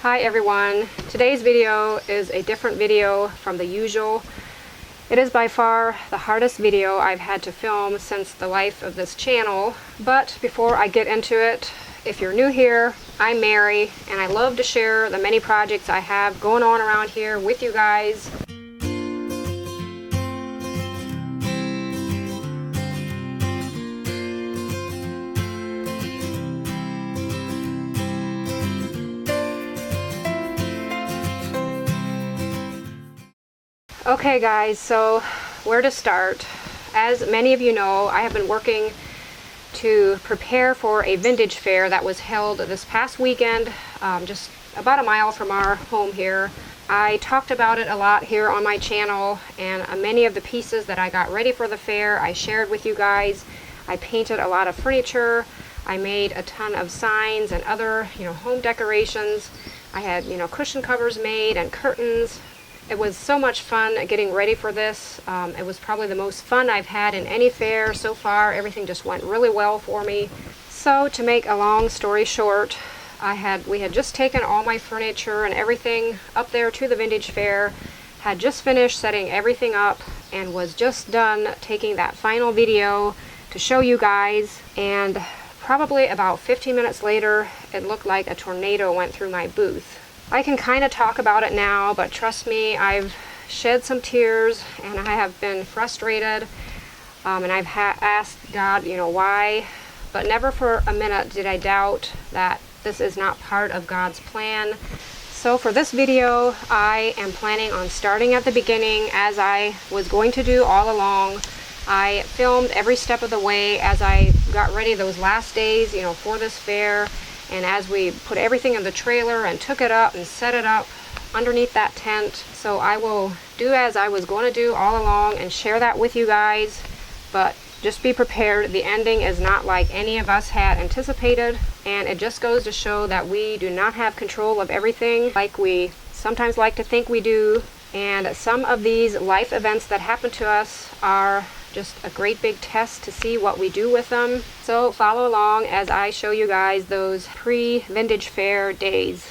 Hi everyone. Today's video is a different video from the usual. It is by far the hardest video I've had to film since the life of this channel. But before I get into it, if you're new here, I'm Mary and I love to share the many projects I have going on around here with you guys. Okay guys, so where to start? As many of you know, I have been working to prepare for a vintage fair that was held this past weekend, just about a mile from our home here. I talked about it a lot here on my channel, and many of the pieces that I got ready for the fair I shared with you guys. I painted a lot of furniture, I made a ton of signs and other home decorations. I had cushion covers made and curtains. It was so much fun getting ready for this. It was probably the most fun I've had in any fair so far. Everything just went really well for me. So to make a long story short, we had just taken all my furniture and everything up there to the vintage fair, had just finished setting everything up, and was just done taking that final video to show you guys. And probably about 15 minutes later, it looked like a tornado went through my booth. I can kind of talk about it now, but trust me, I've shed some tears and I have been frustrated, and I've asked God, why, but never for a minute did I doubt that this is not part of God's plan. So for this video, I am planning on starting at the beginning, as I was going to do all along. I filmed every step of the way as I got ready those last days, for this fair. And as we put everything in the trailer and took it up and set it up underneath that tent. So I will do as I was going to do all along and share that with you guys. But just be prepared, the ending is not like any of us had anticipated. And it just goes to show that we do not have control of everything like we sometimes like to think we do. And some of these life events that happen to us are just a great big test to see what we do with them. So follow along as I show you guys those pre-vintage fair days.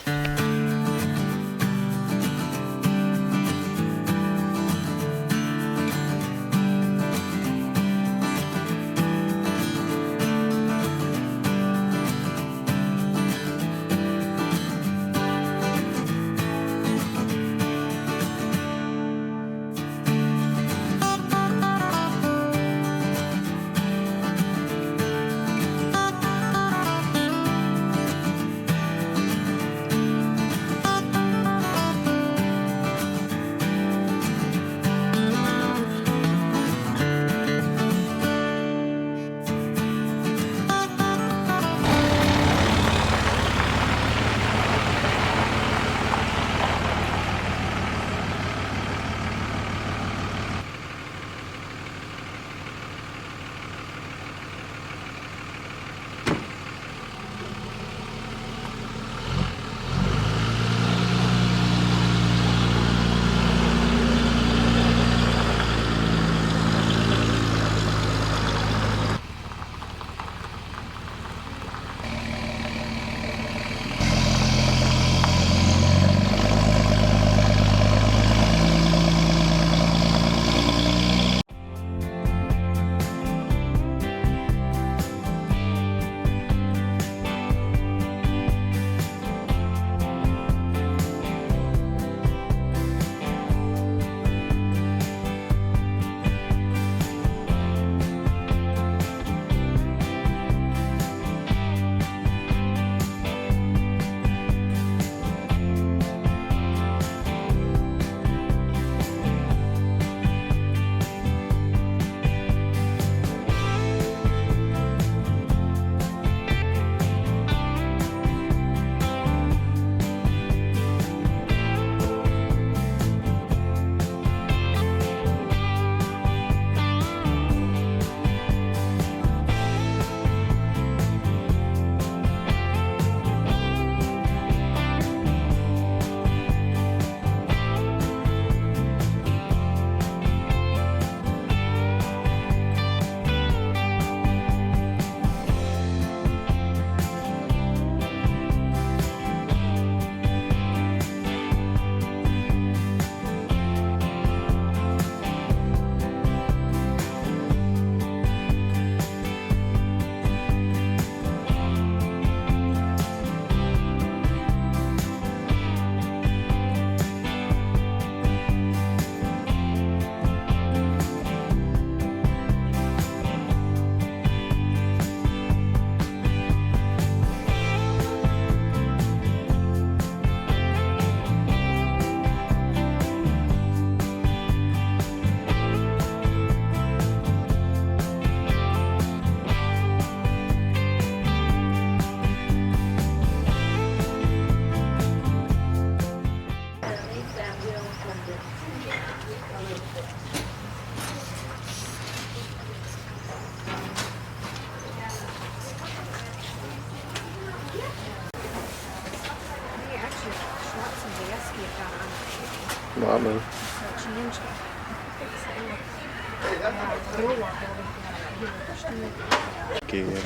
it done on it. No, I know. So changed it. Door walk over here. Okay, yeah.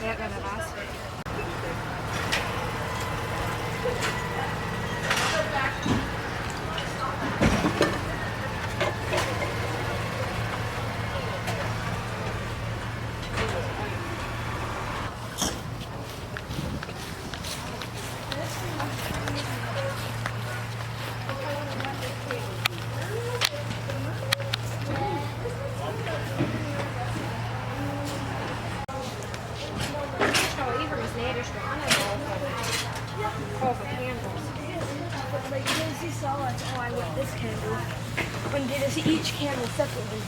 Ja, wenn er was. This candle. Und dir ist each candle separately.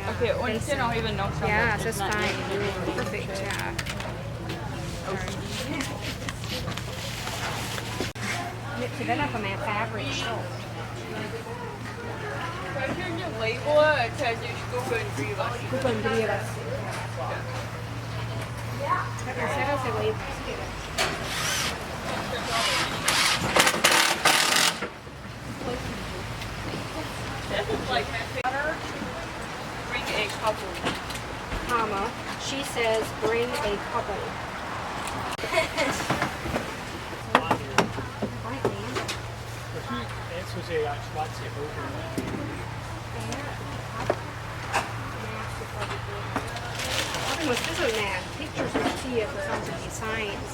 Okay, und ist hier noch eben noch schon? Yeah, es ist fine. Perfect, yeah. Mix it up on that fabric soap. Right here in your label, it says you should go and read it. Kupandrivas. Instead of the labels. This is like water. Bring a couple. Comma. She says bring a couple. Was this a map? Pictures would see if it's on the signs.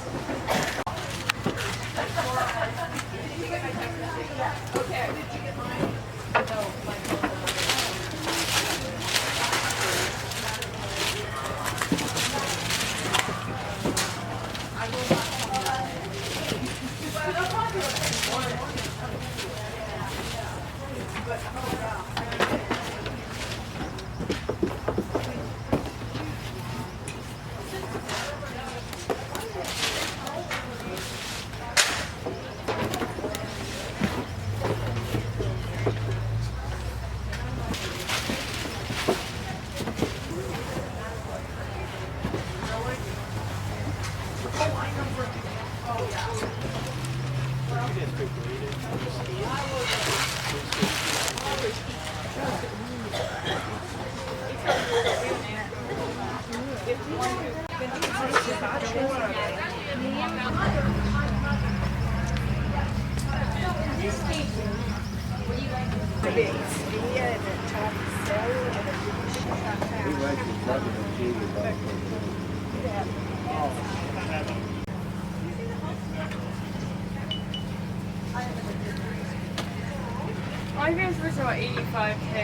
I think it's about 85K.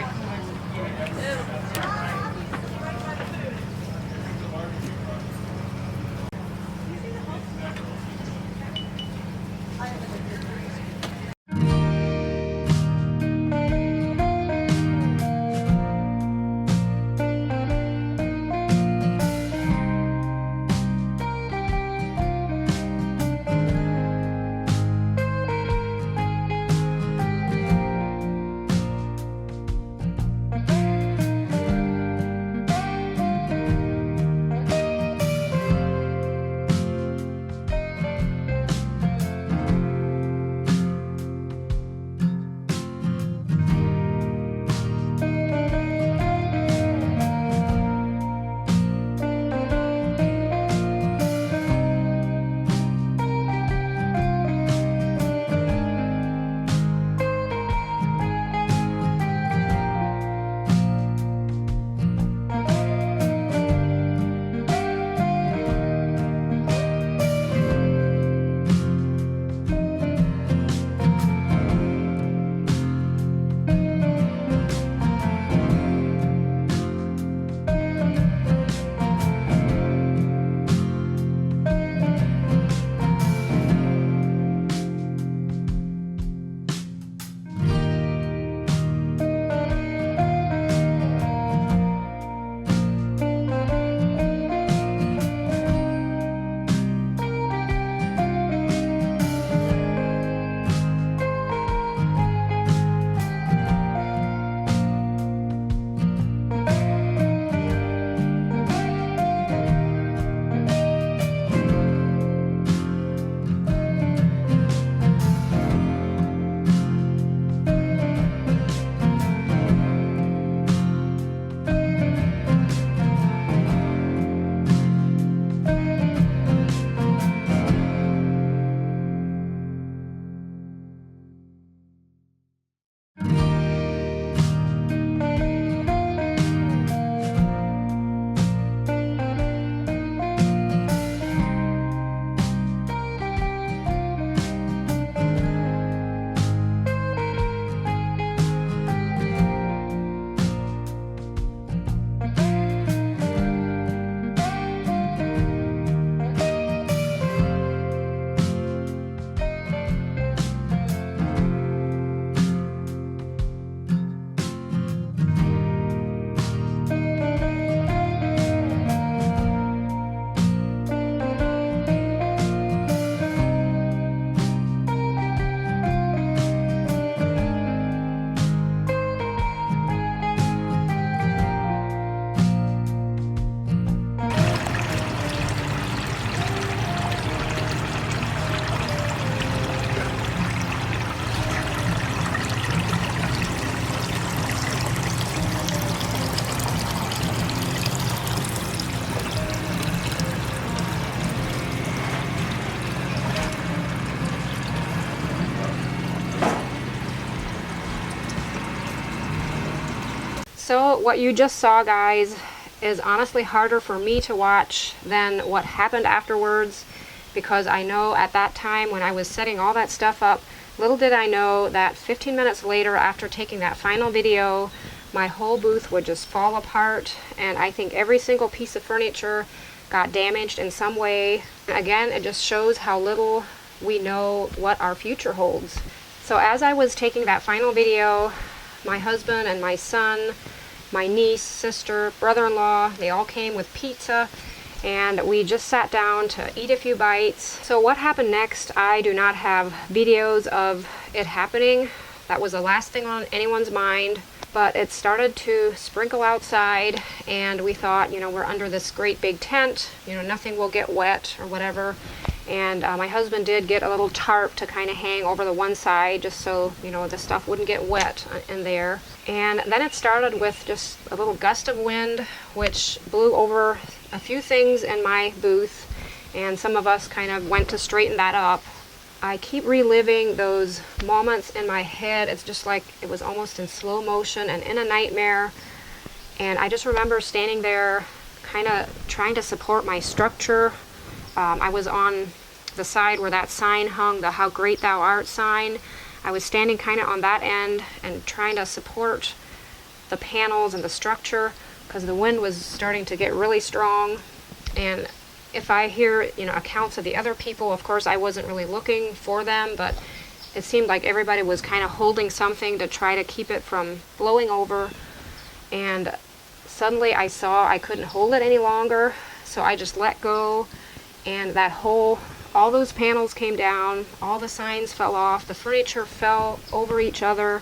So what you just saw, guys, is honestly harder for me to watch than what happened afterwards, because I know at that time when I was setting all that stuff up, little did I know that 15 minutes later, after taking that final video, my whole booth would just fall apart, and I think every single piece of furniture got damaged in some way. Again, it just shows how little we know what our future holds. So as I was taking that final video, my husband and my son, my niece, sister, brother-in-law, they all came with pizza, and we just sat down to eat a few bites. So what happened next, I do not have videos of it happening. That was the last thing on anyone's mind. But it started to sprinkle outside, and we thought, we're under this great big tent, nothing will get wet or whatever. And my husband did get a little tarp to kind of hang over the one side, just so, the stuff wouldn't get wet in there. And then it started with just a little gust of wind, which blew over a few things in my booth, and some of us kind of went to straighten that up. I keep reliving those moments in my head. It's just like it was almost in slow motion and in a nightmare. And I just remember standing there kind of trying to support my structure. I was on the side where that sign hung, the "How Great Thou Art" sign. I was standing kind of on that end and trying to support the panels and the structure, because the wind was starting to get really strong. And if I hear, accounts of the other people, of course I wasn't really looking for them, but it seemed like everybody was kind of holding something to try to keep it from blowing over. And suddenly I saw I couldn't hold it any longer, so I just let go, and all those panels came down, all the signs fell off, the furniture fell over each other,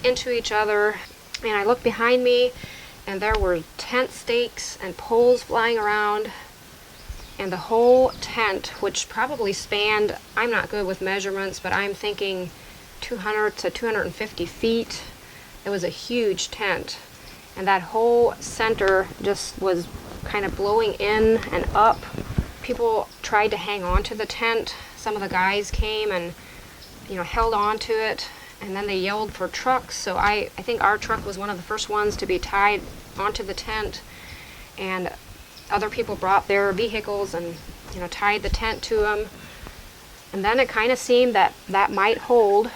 into each other, and I looked behind me, and there were tent stakes and poles flying around. And the whole tent, which probably spanned, I'm not good with measurements, but I'm thinking 200 to 250 feet. It was a huge tent. And that whole center just was kind of blowing in and up. People tried to hang on to the tent. Some of the guys came and, held on to it. And then they yelled for trucks. So I think our truck was one of the first ones to be tied onto the tent. And other people brought their vehicles and, tied the tent to them. And then it kind of seemed that might hold.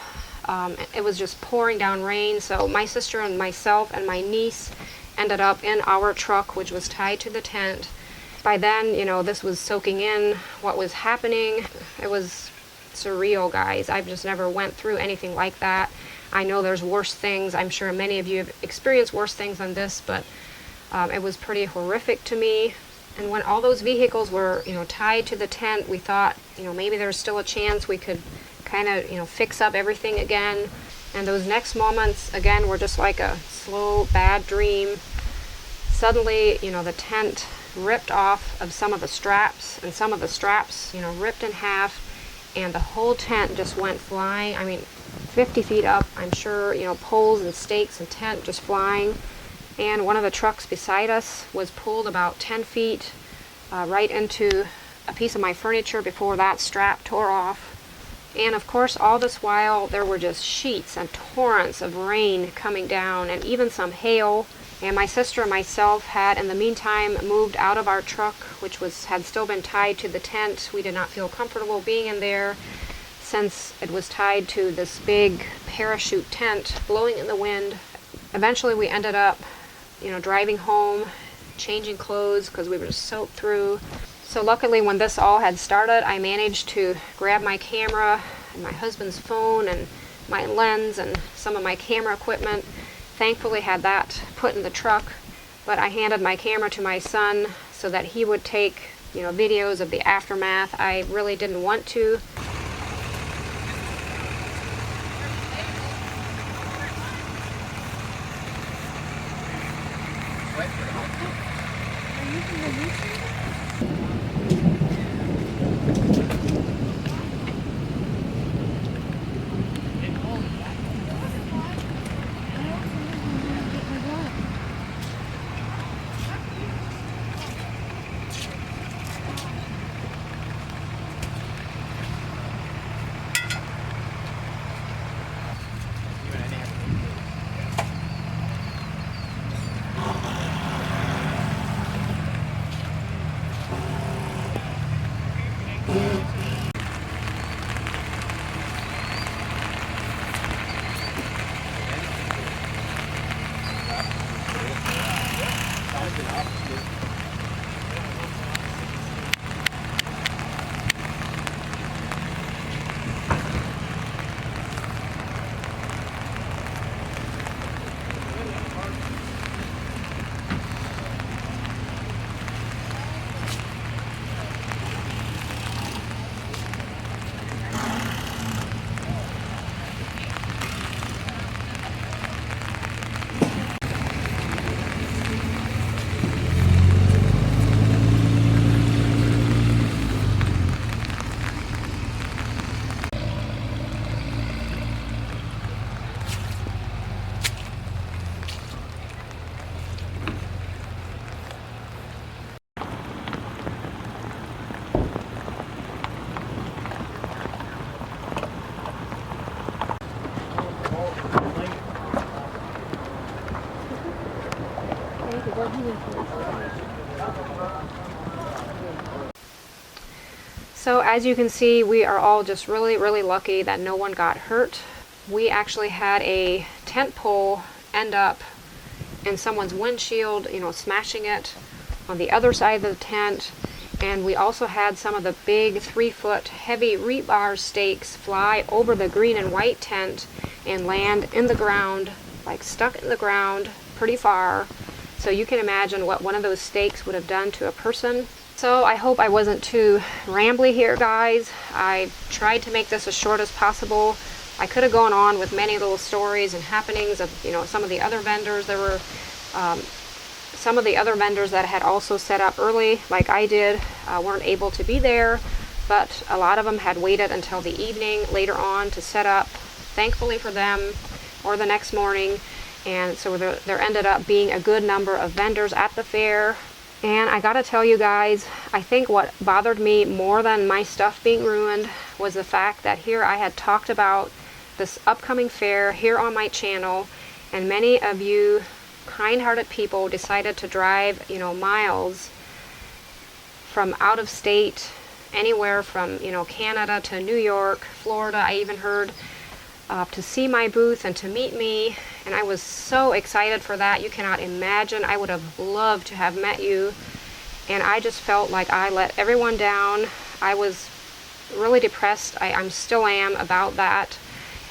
It was just pouring down rain. So my sister and myself and my niece ended up in our truck, which was tied to the tent. By then, this was soaking in what was happening. It was surreal, guys. I've just never went through anything like that. I know there's worse things. I'm sure many of you have experienced worse things than this, but it was pretty horrific to me. And when all those vehicles were, tied to the tent, we thought, maybe there's still a chance we could kind of, fix up everything again. And those next moments, again, were just like a slow, bad dream. Suddenly, the tent ripped off of some of the straps, and some of the straps, ripped in half, and the whole tent just went flying. 50 feet up, I'm sure, poles and stakes and tent just flying. And one of the trucks beside us was pulled about 10 feet right into a piece of my furniture before that strap tore off. And of course, all this while, there were just sheets and torrents of rain coming down, and even some hail. And my sister and myself had, in the meantime, moved out of our truck, which had still been tied to the tent. We did not feel comfortable being in there, since it was tied to this big parachute tent blowing in the wind. Eventually, we ended up driving home, changing clothes because we were just soaked through. So luckily, when this all had started, I managed to grab my camera and my husband's phone and my lens and some of my camera equipment. Thankfully, had that put in the truck, but I handed my camera to my son so that he would take, videos of the aftermath. I really didn't want to. So as you can see, we are all just really, really lucky that no one got hurt. We actually had a tent pole end up in someone's windshield, smashing it on the other side of the tent. And we also had some of the big 3-foot heavy rebar stakes fly over the green and white tent and land in the ground, like stuck in the ground pretty far. So you can imagine what one of those stakes would have done to a person. So I hope I wasn't too rambly here, guys. I tried to make this as short as possible. I could have gone on with many little stories and happenings of, some of the other vendors. There were some of the other vendors that had also set up early, like I did, weren't able to be there, but a lot of them had waited until the evening later on to set up, thankfully for them, or the next morning. And so there ended up being a good number of vendors at the fair. And I gotta tell you guys, I think what bothered me more than my stuff being ruined was the fact that here I had talked about this upcoming fair here on my channel, and many of you kind-hearted people decided to drive, miles from out of state, anywhere from, Canada to New York, Florida, I even heard, to see my booth and to meet me. And I was so excited for that. You cannot imagine. I would have loved to have met you. And I just felt like I let everyone down. I was really depressed. I still am about that.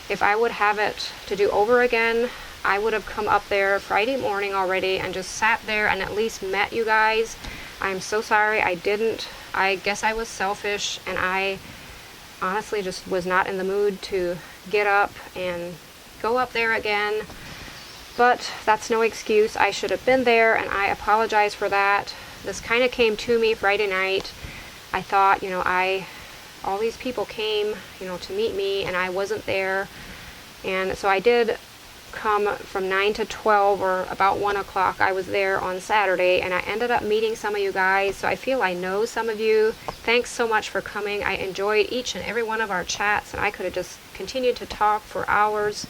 If I would have it to do over again, I would have come up there Friday morning already and just sat there and at least met you guys. I'm so sorry I didn't. I guess I was selfish, and I honestly just was not in the mood to get up and go up there again. But that's no excuse. I should have been there, and I apologize for that. This kind of came to me Friday night. I thought, all these people came, to meet me, and I wasn't there. And so I did come from 9 to 12, or about 1 o'clock. I was there on Saturday, and I ended up meeting some of you guys. So I feel I know some of you. Thanks so much for coming. I enjoyed each and every one of our chats, and I could have just continued to talk for hours.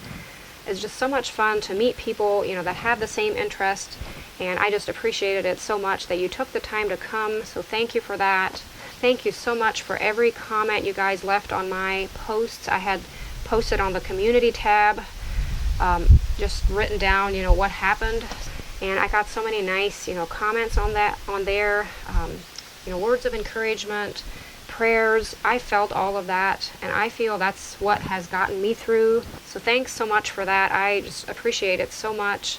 It's just so much fun to meet people, that have the same interest, and I just appreciated it so much that you took the time to come. So thank you for that. Thank you so much for every comment you guys left on my posts. I had posted on the community tab, just written down, what happened, and I got so many nice, comments on there, words of encouragement, prayers. I felt all of that, and I feel that's what has gotten me through. So thanks so much for that. I just appreciate it so much.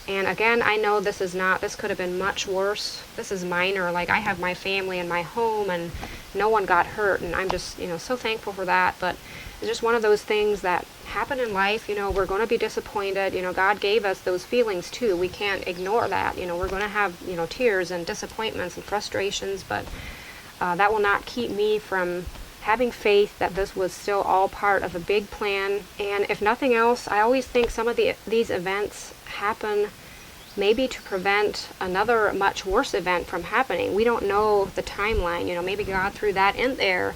And again, I know this could have been much worse. This is minor. Like, I have my family and my home, and no one got hurt, and I'm just, so thankful for that. But it's just one of those things that happen in life. We're going to be disappointed. God gave us those feelings too. We can't ignore that. We're going to have, tears and disappointments and frustrations, but that will not keep me from having faith that this was still all part of a big plan. And if nothing else, I always think some of these events happen maybe to prevent another much worse event from happening. We don't know the timeline. Maybe God threw that in there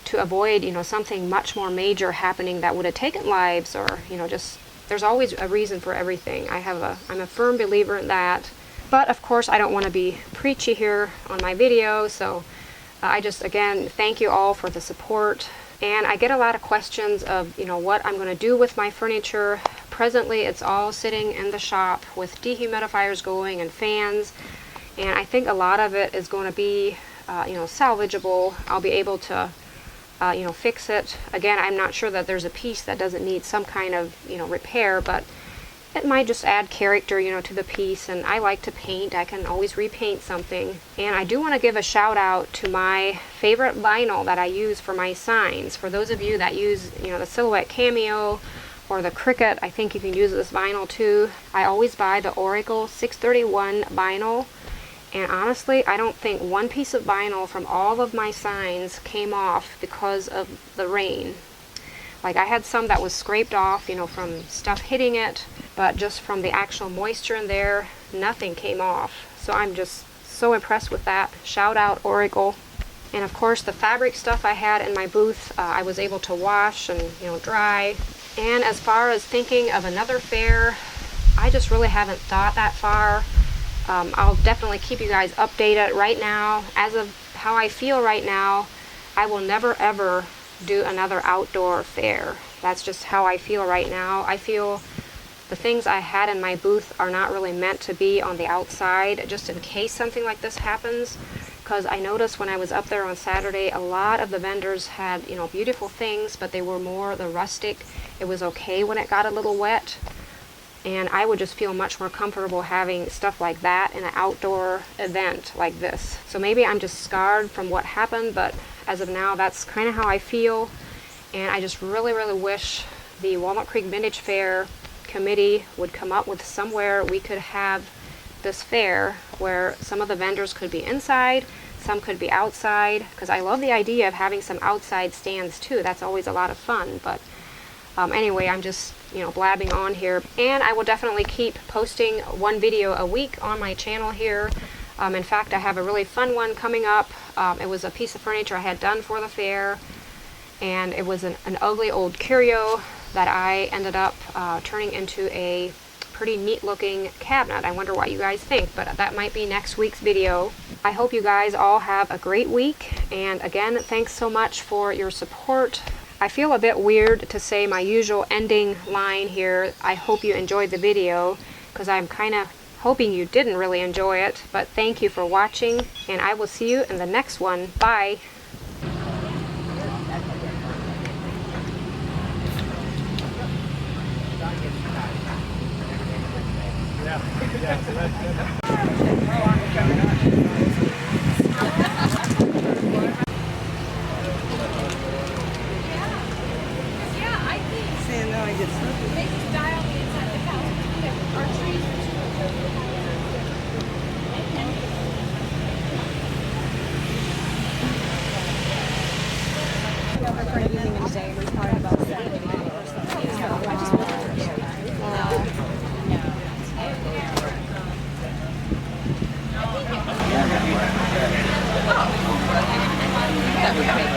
to avoid, something much more major happening that would have taken lives, or, just, there's always a reason for everything. I'm a firm believer in that. But of course, I don't want to be preachy here on my video, so I just, again, thank you all for the support. And I get a lot of questions of, what I'm going to do with my furniture. presently it's all sitting in the shop with dehumidifiers going and fans, and I think a lot of it is going to be salvageable. I'll be able to fix it. Again, I'm not sure that there's a piece that doesn't need some kind of repair, but it might just add character to the piece. And I like to paint. I can always repaint something. And I do want to give a shout out to my favorite vinyl that I use for my signs. For those of you that use the Silhouette Cameo or the Cricut, I think you can use this vinyl too. I always buy the Oracle 631 vinyl. And honestly, I don't think one piece of vinyl from all of my signs came off because of the rain. Like, I had some that was scraped off, from stuff hitting it, but just from the actual moisture in there, nothing came off. So I'm just so impressed with that. Shout out Oracle. And of course, the fabric stuff I had in my booth, I was able to wash and dry. And as far as thinking of another fair, I just really haven't thought that far. I'll definitely keep you guys updated. Right now, as of how I feel right now, I will never ever do another outdoor fair. That's just how I feel right now. I feel the things I had in my booth are not really meant to be on the outside, just in case something like this happens. Because I noticed when I was up there on Saturday, a lot of the vendors had beautiful things, but they were more the rustic. It was okay when it got a little wet. And I would just feel much more comfortable having stuff like that in an outdoor event like this. So maybe I'm just scarred from what happened, but as of now, that's kind of how I feel. And I just really, really wish the Walnut Creek Vintage Fair committee would come up with somewhere we could have this fair where some of the vendors could be inside, some could be outside, because I love the idea of having some outside stands too. That's always a lot of fun. But anyway, I'm just blabbing on here, and I will definitely keep posting one video a week on my channel here. In fact, I have a really fun one coming up. It was a piece of furniture I had done for the fair, and it was an ugly old curio that I ended up turning into a pretty neat looking cabinet. I wonder what you guys think, but that might be next week's video. I hope you guys all have a great week, and again, thanks so much for your support. I feel a bit weird to say my usual ending line here. I hope you enjoyed the video, because I'm kind of hoping you didn't really enjoy it. But thank you for watching, and I will see you in the next one. Bye. That would be